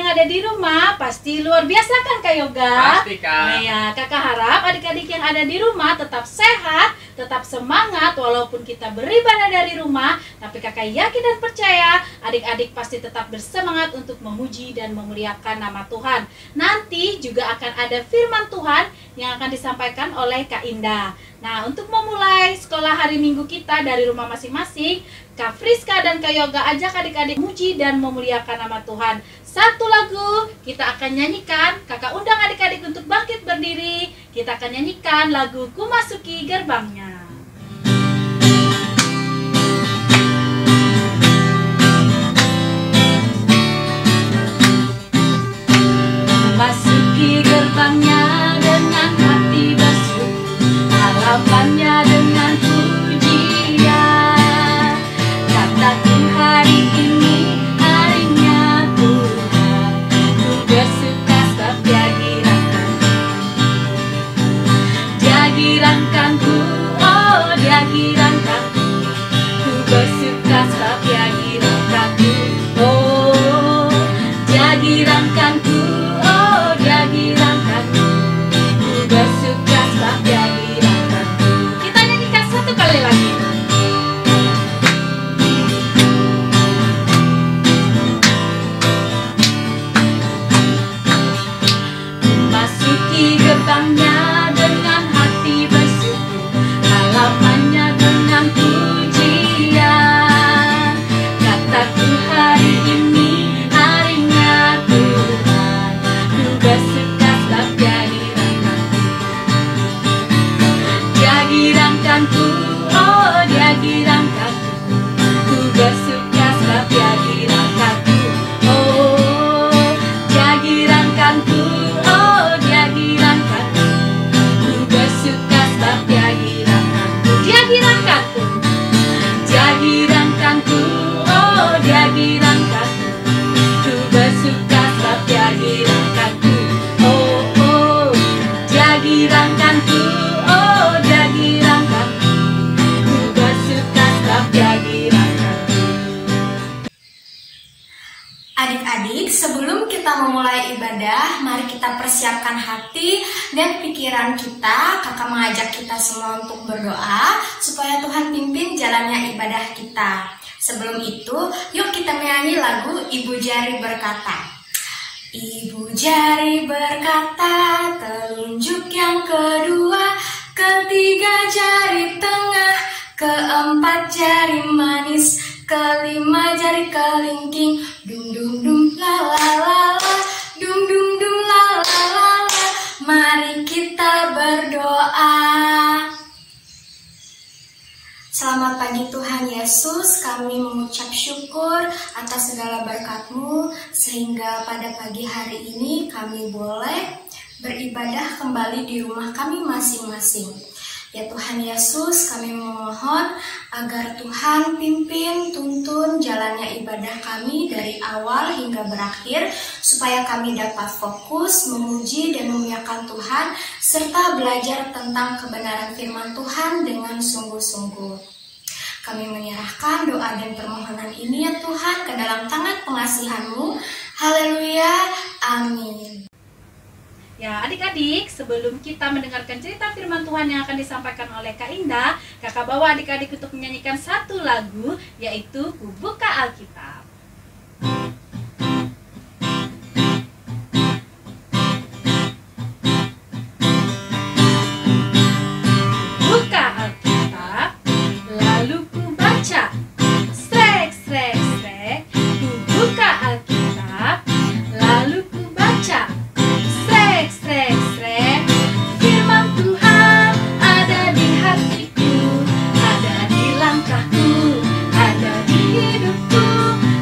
ada di rumah pasti luar biasa kan Kak Yoga? Pasti Kak. Nah ya, Kakak harap adik-adik yang ada di rumah tetap sehat, tetap semangat walaupun kita beribadah dari rumah. Tapi Kakak yakin dan percaya adik-adik pasti tetap bersemangat untuk memuji dan memuliakan nama Tuhan. Nanti juga akan ada firman Tuhan yang akan disampaikan oleh Kak Indah. Nah, untuk memulai sekolah hari Minggu kita dari rumah masing-masing, Kak Friska dan Kak Yoga ajak adik-adik muji dan memuliakan nama Tuhan. Satu lagu kita akan nyanyikan. Kakak undang adik-adik untuk bangkit berdiri. Kita akan nyanyikan lagu Ku Masuki Gerbangnya. Masuki gerbangnya dengan hati bersyukur, harapannya dengan pujian. Kataku hari ini harinya Tuhan, ku bersuka sebab Dia girankanku. Dia girankanku, oh Dia girankanku, ku bersuka sebab Dia girankanku. Oh Dia girankanku, oh Dia girankanku, ku bersuka sebab Dia girankanku. Kita nyanyikan satu kali lagi. Masuki gerbangnya dengan hati bersyukur, halamannya dengan pujian. Kataku hari ini harinya Tuhan, ku bersuka sebab Dia girankanku. Dia girankanku, oh Dia girankanku, ku bersuka sebab Dia girankanku. Oh Dia girankanku, oh Dia girankanku, ku bersuka sebab Dia girankanku. Dia girankanku, Dia girankanku, oh Dia girankanku, ku bersuka sebab Dia girankanku. Oh oh Dia girankanku, oh Dia girankanku, ku bersuka sebab Dia girankanku. Adik-adik, sebelum kita memulai ibadah, mari kita persiapkan hati dan pikiran kita. Kakak mengajak kita semua untuk berdoa supaya Tuhan pimpin jalannya ibadah kita. Sebelum itu, yuk kita menyanyi lagu Ibu Jari Berkata. Ibu jari berkata, telunjuk yang kedua, ketiga jari tengah, keempat jari manis, kelima jari kelingking. Dum dum dum la la la la, dum dum dum la la la la. Mari kita berdoa. Selamat pagi Tuhan Yesus, kami mengucap syukur atas segala berkat-Mu sehingga pada pagi hari ini kami boleh beribadah kembali di rumah kami masing-masing. Ya Tuhan Yesus, kami memohon agar Tuhan pimpin, tuntun jalannya ibadah kami dari awal hingga berakhir, supaya kami dapat fokus, memuji dan memuliakan Tuhan, serta belajar tentang kebenaran firman Tuhan dengan sungguh-sungguh. Kami menyerahkan doa dan permohonan ini ya Tuhan ke dalam tangan pengasihan-Mu. Haleluya, amin. Ya adik-adik, sebelum kita mendengarkan cerita firman Tuhan yang akan disampaikan oleh Kak Indah, kakak bawa adik-adik untuk menyanyikan satu lagu, yaitu Ku Buka Alkitab. Buka Alkitab, lalu ku baca. Srek, srek, srek. Ku buka Alkitab, lalu ku baca. Srek, srek, srek. Firman Tuhan ada di hatiku, ada di langkahku, ada di hidupku,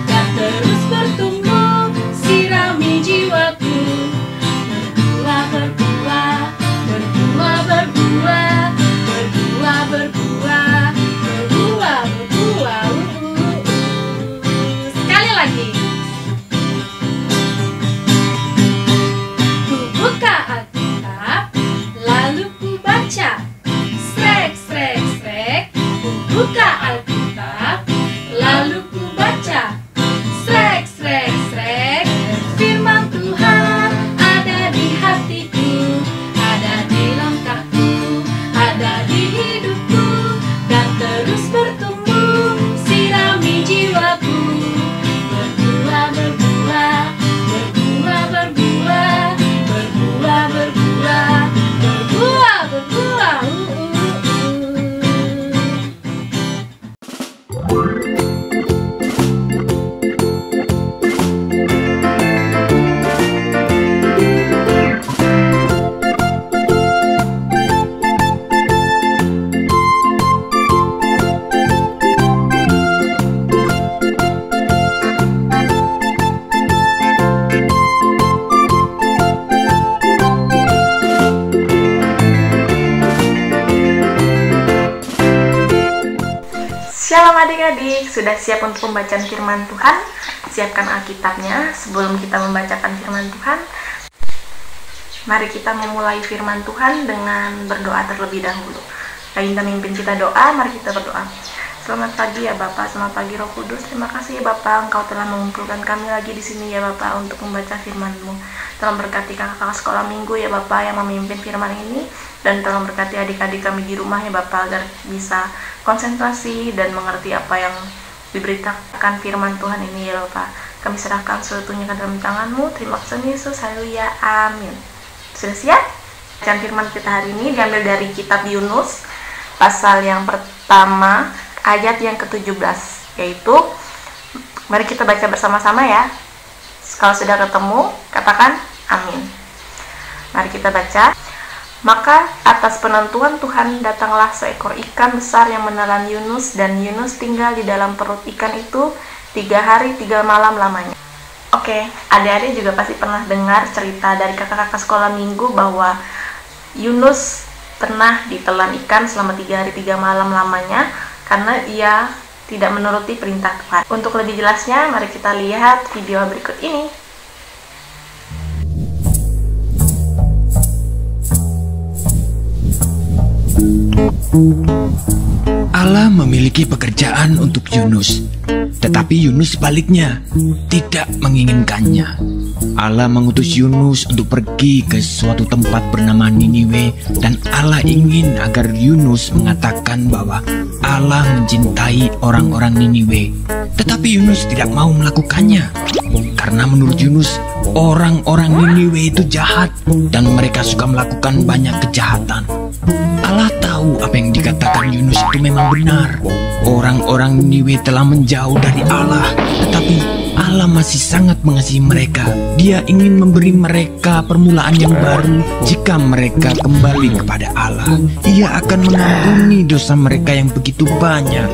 dan terus bertumbuh, sirami jiwaku. Berbuah, berbuah, berbuah, berbuah, berbuah, berbuah, berbuah, berbuah. Sekali lagi. Ku buka Alkitab, lalu ku baca. Srek, srek, srek. Ku buka Alkitab, lalu ku baca. Srek, srek, srek. Firman adik-adik, sudah siap untuk pembacaan firman Tuhan? Siapkan Alkitabnya. Sebelum kita membacakan firman Tuhan, mari kita memulai firman Tuhan dengan berdoa terlebih dahulu. Ayunda mimpin kita doa, mari kita berdoa. Selamat pagi ya Bapak, selamat pagi Roh Kudus. Terima kasih ya Bapak, Engkau telah mengumpulkan kami lagi di sini ya Bapak untuk membaca firman-Mu. Tolong berkati kakak-kakak sekolah minggu ya Bapak yang memimpin firman ini, dan tolong berkati adik-adik kami di rumah ya Bapak agar bisa konsentrasi dan mengerti apa yang diberitakan firman Tuhan ini ya Bapak. Kami serahkan seluruhnya ke dalam tangan-Mu. Terima kasih Yesus, haleluya, amin. Sudah siap? Bacaan firman kita hari ini diambil dari kitab Yunus pasal yang pertama ayat yang ke-17, yaitu, mari kita baca bersama-sama ya. Kalau sudah ketemu, katakan amin. Mari kita baca. Maka atas penentuan Tuhan datanglah seekor ikan besar yang menelan Yunus, dan Yunus tinggal di dalam perut ikan itu 3 hari 3 malam lamanya. Oke, adik-adik juga pasti pernah dengar cerita dari kakak-kakak sekolah minggu bahwa Yunus pernah ditelan ikan selama 3 hari 3 malam lamanya karena ia tidak menuruti perintah Tuhan. Untuk lebih jelasnya, mari kita lihat video berikut ini. Allah memiliki pekerjaan untuk Yunus, tetapi Yunus sebaliknya tidak menginginkannya. Allah mengutus Yunus untuk pergi ke suatu tempat bernama Niniwe, dan Allah ingin agar Yunus mengatakan bahwa Allah mencintai orang-orang Niniwe. Tetapi Yunus tidak mau melakukannya, karena menurut Yunus, orang-orang Niniwe itu jahat dan mereka suka melakukan banyak kejahatan. Allah tahu apa yang dikatakan Yunus itu memang benar. Orang-orang Niniwe telah menjauh dari Allah, tetapi Allah masih sangat mengasihi mereka. Dia ingin memberi mereka permulaan yang baru jika mereka kembali kepada Allah. Ia akan mengampuni dosa mereka yang begitu banyak.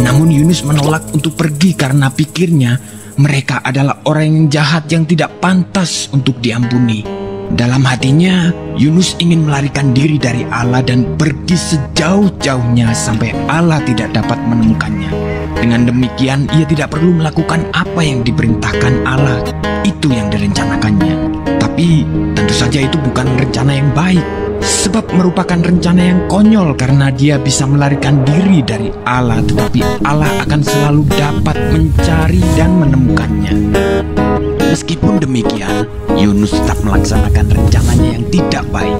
Namun Yunus menolak untuk pergi karena pikirnya mereka adalah orang yang jahat yang tidak pantas untuk diampuni. Dalam hatinya, Yunus ingin melarikan diri dari Allah dan pergi sejauh-jauhnya sampai Allah tidak dapat menemukannya. Dengan demikian, ia tidak perlu melakukan apa yang diperintahkan Allah. Itu yang direncanakannya. Tapi tentu saja itu bukan rencana yang baik, sebab merupakan rencana yang konyol karena dia bisa melarikan diri dari Allah, tetapi Allah akan selalu dapat mencari dan menemukannya. Meskipun demikian, Yunus tetap melaksanakan rencananya yang tidak baik.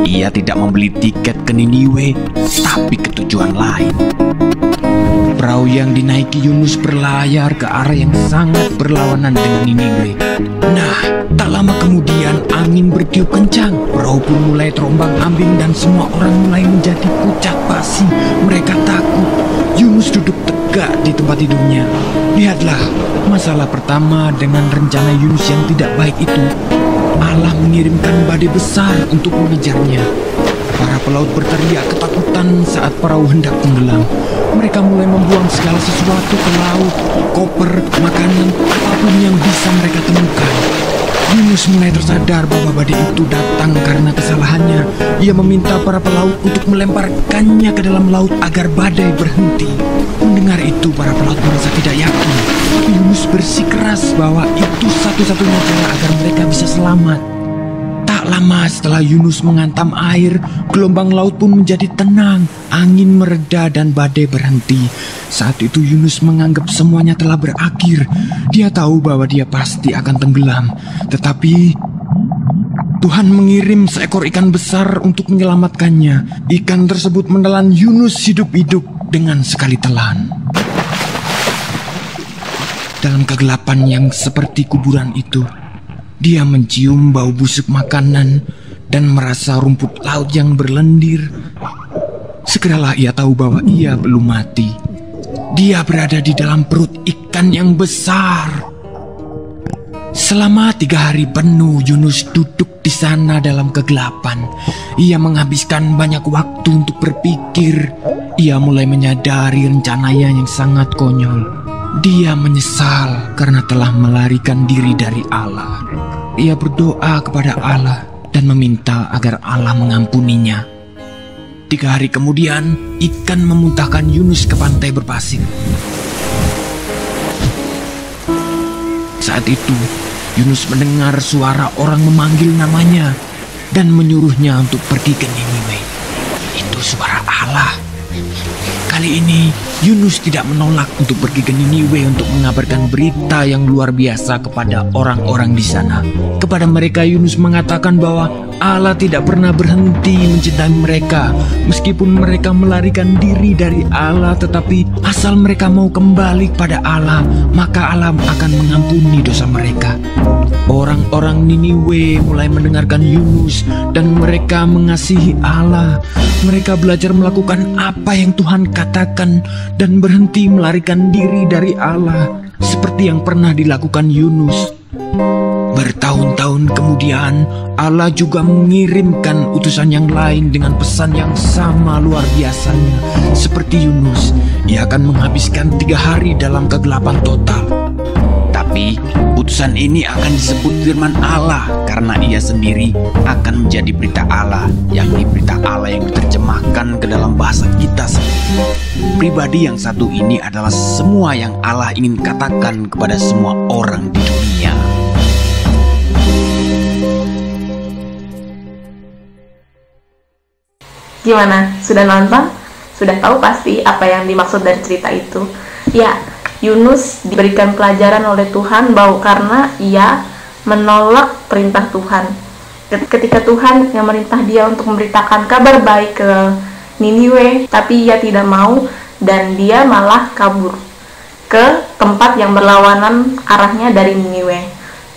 Ia tidak membeli tiket ke Niniwe, tapi ke tujuan lain. Perahu yang dinaiki Yunus berlayar ke arah yang sangat berlawanan dengan Niniwe. Nah, tak lama kemudian angin bertiup kencang. Perahu pun mulai terombang-ambing dan semua orang mulai menjadi pucat pasi. Mereka takut. Yunus duduk tegak di tempat tidurnya. Lihatlah, masalah pertama dengan rencana Yunus yang tidak baik itu, Allah mengirimkan badai besar untuk mengejarnya. Para pelaut berteriak ketakutan saat perahu hendak tenggelam. Mereka mulai membuang segala sesuatu ke laut, koper, makanan, apapun yang bisa mereka temukan. Yunus mulai tersadar bahwa badai itu datang karena kesalahannya. Ia meminta para pelaut untuk melemparkannya ke dalam laut agar badai berhenti. Mendengar itu, para pelaut merasa tidak yakin. Tapi Yunus bersikeras bahwa itu satu-satunya cara agar mereka bisa selamat. Tak lama setelah Yunus menghantam air, gelombang laut pun menjadi tenang, angin mereda dan badai berhenti. Saat itu Yunus menganggap semuanya telah berakhir. Dia tahu bahwa dia pasti akan tenggelam. Tetapi Tuhan mengirim seekor ikan besar untuk menyelamatkannya. Ikan tersebut menelan Yunus hidup-hidup dengan sekali telan. Dalam kegelapan yang seperti kuburan itu, dia mencium bau busuk makanan dan merasa rumput laut yang berlendir. Segeralah ia tahu bahwa ia belum mati. Dia berada di dalam perut ikan yang besar. Selama 3 hari penuh Yunus duduk di sana dalam kegelapan. Ia menghabiskan banyak waktu untuk berpikir. Ia mulai menyadari rencananya yang sangat konyol. Dia menyesal karena telah melarikan diri dari Allah. Ia berdoa kepada Allah dan meminta agar Allah mengampuninya. 3 hari kemudian, ikan memuntahkan Yunus ke pantai berpasir. Saat itu, Yunus mendengar suara orang memanggil namanya dan menyuruhnya untuk pergi ke Niniwe. Itu suara Allah. Kali ini, Yunus tidak menolak untuk pergi ke Niniwe untuk mengabarkan berita yang luar biasa kepada orang-orang di sana. Kepada mereka, Yunus mengatakan bahwa Allah tidak pernah berhenti mencintai mereka. Meskipun mereka melarikan diri dari Allah, tetapi asal mereka mau kembali kepada Allah, maka Allah akan mengampuni dosa mereka. Orang-orang Niniwe mulai mendengarkan Yunus dan mereka mengasihi Allah. Mereka belajar melakukan apa yang Tuhan katakan dan berhenti melarikan diri dari Allah seperti yang pernah dilakukan Yunus. Bertahun-tahun kemudian, Allah juga mengirimkan utusan yang lain dengan pesan yang sama luar biasanya. Seperti Yunus, ia akan menghabiskan 3 hari dalam kegelapan total. Tapi utusan ini akan disebut firman Allah karena ia sendiri akan menjadi berita Allah, yakni berita Allah yang diterjemahkan ke dalam bahasa kita sendiri. Pribadi yang satu ini adalah semua yang Allah ingin katakan kepada semua orang di dunia. Gimana? Sudah nonton? Sudah tahu pasti apa yang dimaksud dari cerita itu? Ya, Yunus diberikan pelajaran oleh Tuhan bahwa karena ia menolak perintah Tuhan. Ketika Tuhan yang merintah dia untuk memberitakan kabar baik ke Niniwe, tapi ia tidak mau dan dia malah kabur ke tempat yang berlawanan arahnya dari Niniwe.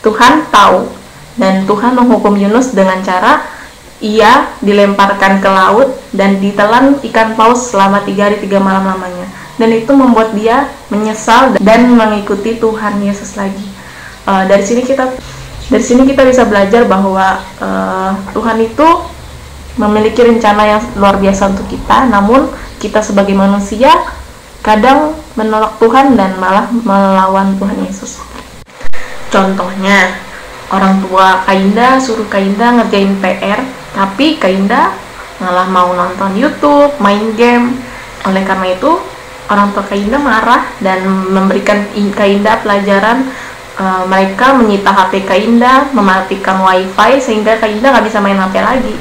Tuhan tahu dan Tuhan menghukum Yunus dengan cara ia dilemparkan ke laut dan ditelan ikan paus selama 3 hari 3 malam lamanya. Dan itu membuat dia menyesal dan mengikuti Tuhan Yesus lagi. Dari sini kita bisa belajar bahwa Tuhan itu memiliki rencana yang luar biasa untuk kita. Namun kita sebagai manusia kadang menolak Tuhan dan malah melawan Tuhan Yesus. Contohnya, orang tua Kainda suruh Kainda ngerjain PR, tapi Kainda malah mau nonton YouTube, main game. Oleh karena itu, orang tua Kainda marah dan memberikan Kainda pelajaran. Mereka menyita HP Kainda, mematikan wifi sehingga Kainda nggak bisa main HP lagi.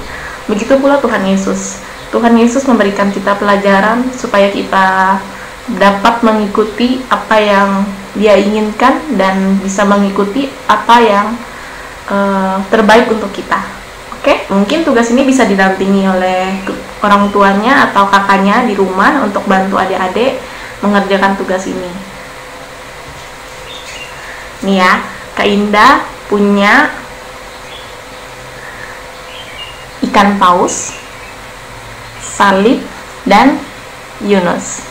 Begitu pula Tuhan Yesus. Tuhan Yesus memberikan kita pelajaran supaya kita dapat mengikuti apa yang Dia inginkan dan bisa mengikuti apa yang terbaik untuk kita. Oke, mungkin tugas ini bisa didampingi oleh orang tuanya atau kakaknya di rumah untuk bantu adik-adik mengerjakan tugas ini. Nih ya, Kak Indah punya ikan paus, salib, dan Yunus.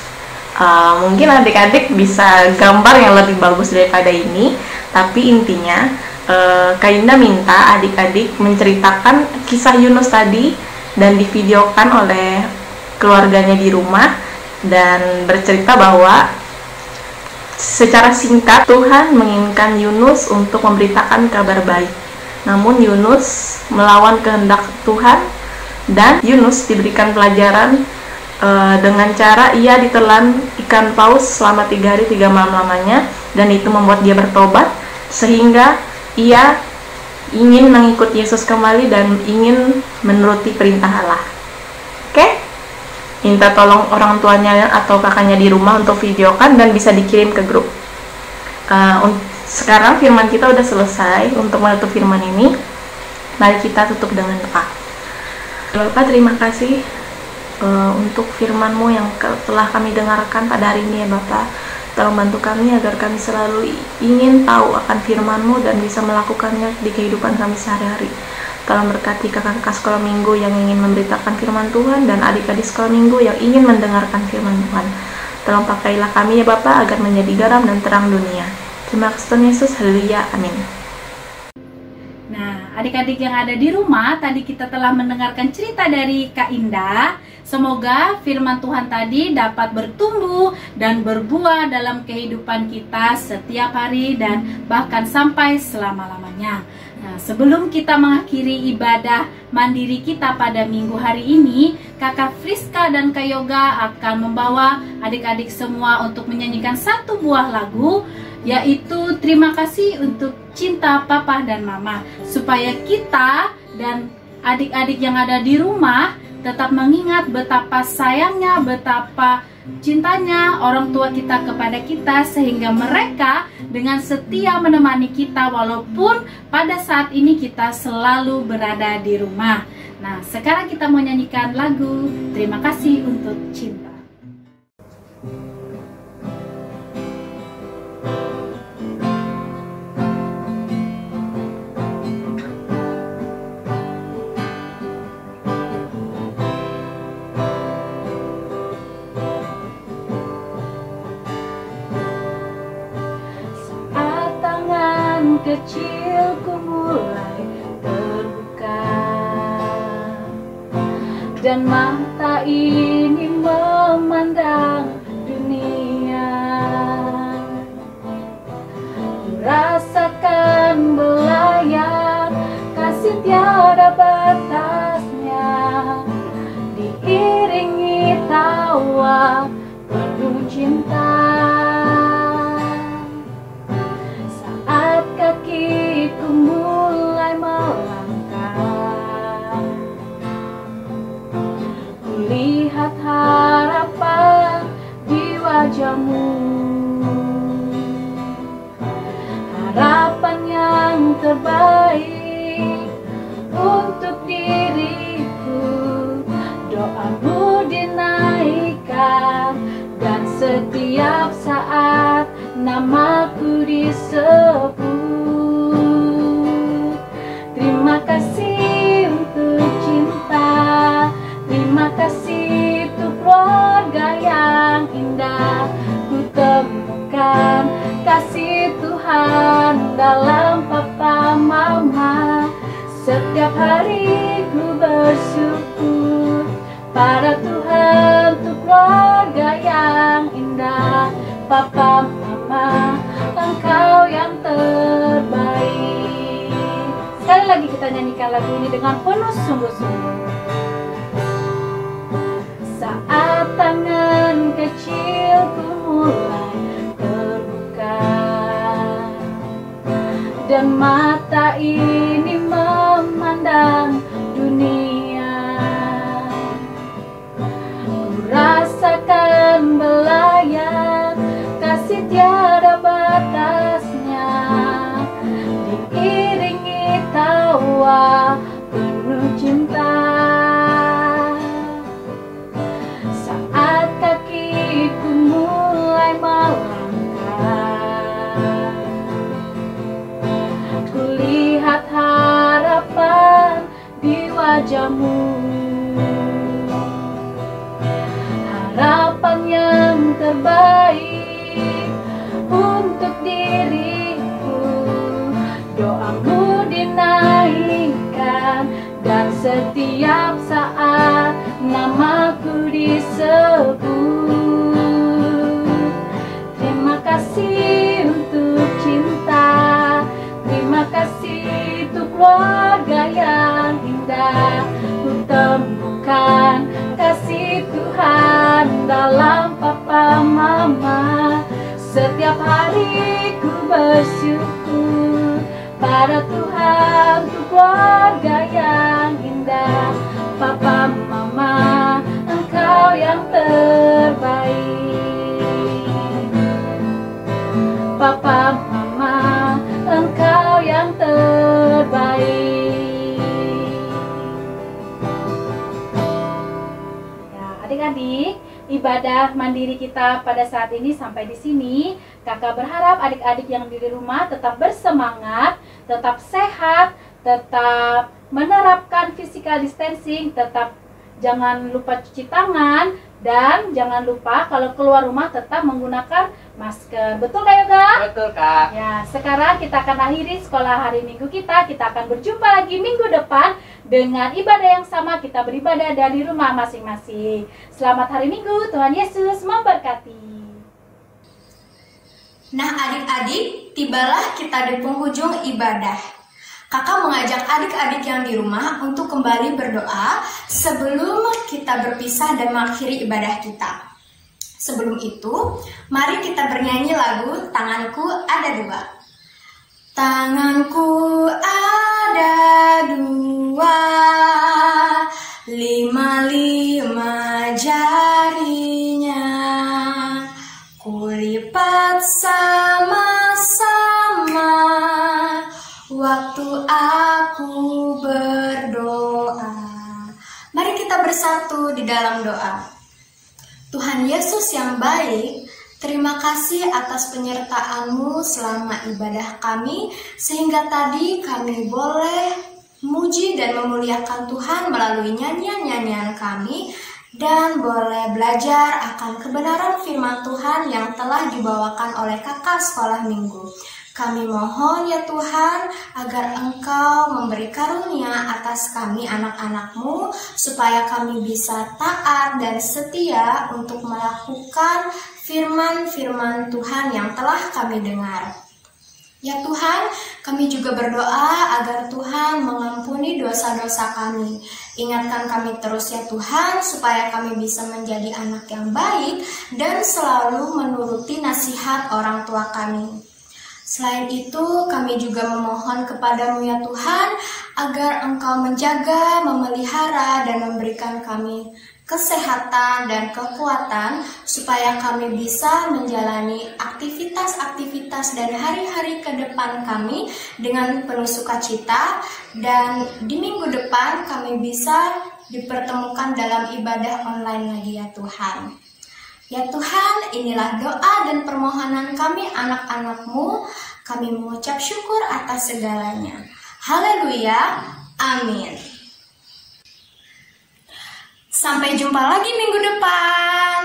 Mungkin adik-adik bisa gambar yang lebih bagus daripada ini, tapi intinya Kak Indah minta adik-adik menceritakan kisah Yunus tadi dan divideokan oleh keluarganya di rumah dan bercerita bahwa secara singkat Tuhan menginginkan Yunus untuk memberitakan kabar baik. Namun Yunus melawan kehendak Tuhan dan Yunus diberikan pelajaran dengan cara ia ditelan ikan paus selama 3 hari 3 malam lamanya, dan itu membuat dia bertobat sehingga ia ingin mengikut Yesus kembali dan ingin menuruti perintah Allah. Oke? Minta tolong orang tuanya atau kakaknya di rumah untuk videokan dan bisa dikirim ke grup. Sekarang firman kita udah selesai. Untuk menutup firman ini, mari kita tutup dengan doa. Bapak, terima kasih untuk firman-Mu yang telah kami dengarkan pada hari ini ya Bapak. Tolong bantu kami agar kami selalu ingin tahu akan firman-Mu dan bisa melakukannya di kehidupan kami sehari-hari. Tolong berkati kakak-kakak sekolah minggu yang ingin memberitakan firman Tuhan dan adik-adik sekolah minggu yang ingin mendengarkan firman Tuhan. Tolong pakailah kami ya Bapak agar menjadi garam dan terang dunia. Terima kasih Tuhan Yesus, haleluya, amin. Nah, adik-adik yang ada di rumah, tadi kita telah mendengarkan cerita dari Kak Indah. Semoga firman Tuhan tadi dapat bertumbuh dan berbuah dalam kehidupan kita setiap hari dan bahkan sampai selama-lamanya. Nah, sebelum kita mengakhiri ibadah mandiri kita pada minggu hari ini, Kakak Friska dan Kak Yoga akan membawa adik-adik semua untuk menyanyikan satu buah lagu, yaitu Terima Kasih Untuk Cinta Papa dan Mama, supaya kita dan adik-adik yang ada di rumah tetap mengingat betapa sayangnya, betapa cintanya orang tua kita kepada kita, sehingga mereka dengan setia menemani kita walaupun pada saat ini kita selalu berada di rumah. Nah, sekarang kita mau nyanyikan lagu Terima Kasih Untuk Cinta. Kecilku mulai terbuka dan mata ini memandang dunia, rasakan belayar kasih tiada batasnya, diiringi tawa penuh cinta. Kakiku mulai melangkah, kulihat harapan di wajahmu, harapan yang terbaik untuk diriku. Doamu dinaikkan dan setiap saat namaku disebut. Terima kasih untuk cinta, terima kasih untuk keluarga yang indah. Ku temukan kasih Tuhan dalam papa mama. Setiap hari ku bersyukur pada Tuhan untuk keluarga yang indah. Papa mama, engkau yang terbaik. Sekali lagi kita nyanyikan lagu ini dengan penuh sungguh-sungguh. Saat tangan kecilku mulai terbuka dan mata ini memandang dunia, ku rasakan belayar kasih tiada batasnya, diiringi tawa penuh cinta. Saat kakiku mulai melangkah, kulihat harapan di wajahmu, harapan yang terbaik untuk diriku. Doamu dinaikkan dan setiap saat namaku disebut. Terima kasih untuk cinta, terima kasih untuk keluarga yang indah. Ku temukan kasih Tuhan dalam papa mama. Setiap hari ku bersyukur pada Tuhan untuk keluarga yang indah. Papa mama, engkau yang terbaik. Papa mama, engkau yang terbaik. Ya, adik-adik, ibadah mandiri kita pada saat ini sampai di sini. Kakak berharap adik-adik yang di rumah tetap bersemangat, tetap sehat, tetap menerapkan physical distancing, tetap jangan lupa cuci tangan, Dan jangan lupa kalau keluar rumah tetap menggunakan masker. Betul Kak Yoga? Betul Kak. Ya, sekarang kita akan akhiri sekolah hari Minggu kita. Kita akan berjumpa lagi minggu depan dengan ibadah yang sama. Kita beribadah dari rumah masing-masing. Selamat hari Minggu, Tuhan Yesus memberkati. Nah adik-adik, tibalah kita di penghujung ibadah. Kakak mengajak adik-adik yang di rumah untuk kembali berdoa sebelum kita berpisah dan mengakhiri ibadah kita. Sebelum itu, mari kita bernyanyi lagu Tanganku Ada Dua. Tanganku ada dua, 5 jarinya, kulipat sama-sama waktu aku berdoa. Mari kita bersatu di dalam doa. Tuhan Yesus yang baik, terima kasih atas penyertaan-Mu selama ibadah kami, sehingga tadi kami boleh memuji dan memuliakan Tuhan melalui nyanyian-nyanyian kami, dan boleh belajar akan kebenaran firman Tuhan yang telah dibawakan oleh kakak sekolah minggu. Kami mohon ya Tuhan agar Engkau memberi karunia atas kami anak-anak-Mu supaya kami bisa taat dan setia untuk melakukan firman-firman Tuhan yang telah kami dengar. Ya Tuhan, kami juga berdoa agar Tuhan mengampuni dosa-dosa kami. Ingatkan kami terus ya Tuhan, supaya kami bisa menjadi anak yang baik dan selalu menuruti nasihat orang tua kami. Selain itu, kami juga memohon kepadamu ya Tuhan, agar Engkau menjaga, memelihara, dan memberikan kami kesehatan dan kekuatan, supaya kami bisa menjalani aktivitas-aktivitas dan hari-hari ke depan kami dengan penuh sukacita, dan di minggu depan kami bisa dipertemukan dalam ibadah online lagi ya Tuhan. Ya Tuhan, inilah doa dan permohonan kami anak-anak-Mu. Kami mengucap syukur atas segalanya. Haleluya, amin. Sampai jumpa lagi minggu depan.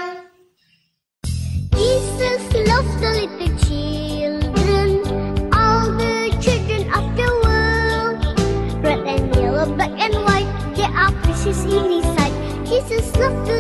Jesus loves the little children, all the children of the world. Red and yellow, black and white, they are precious in His sight. Jesus loves the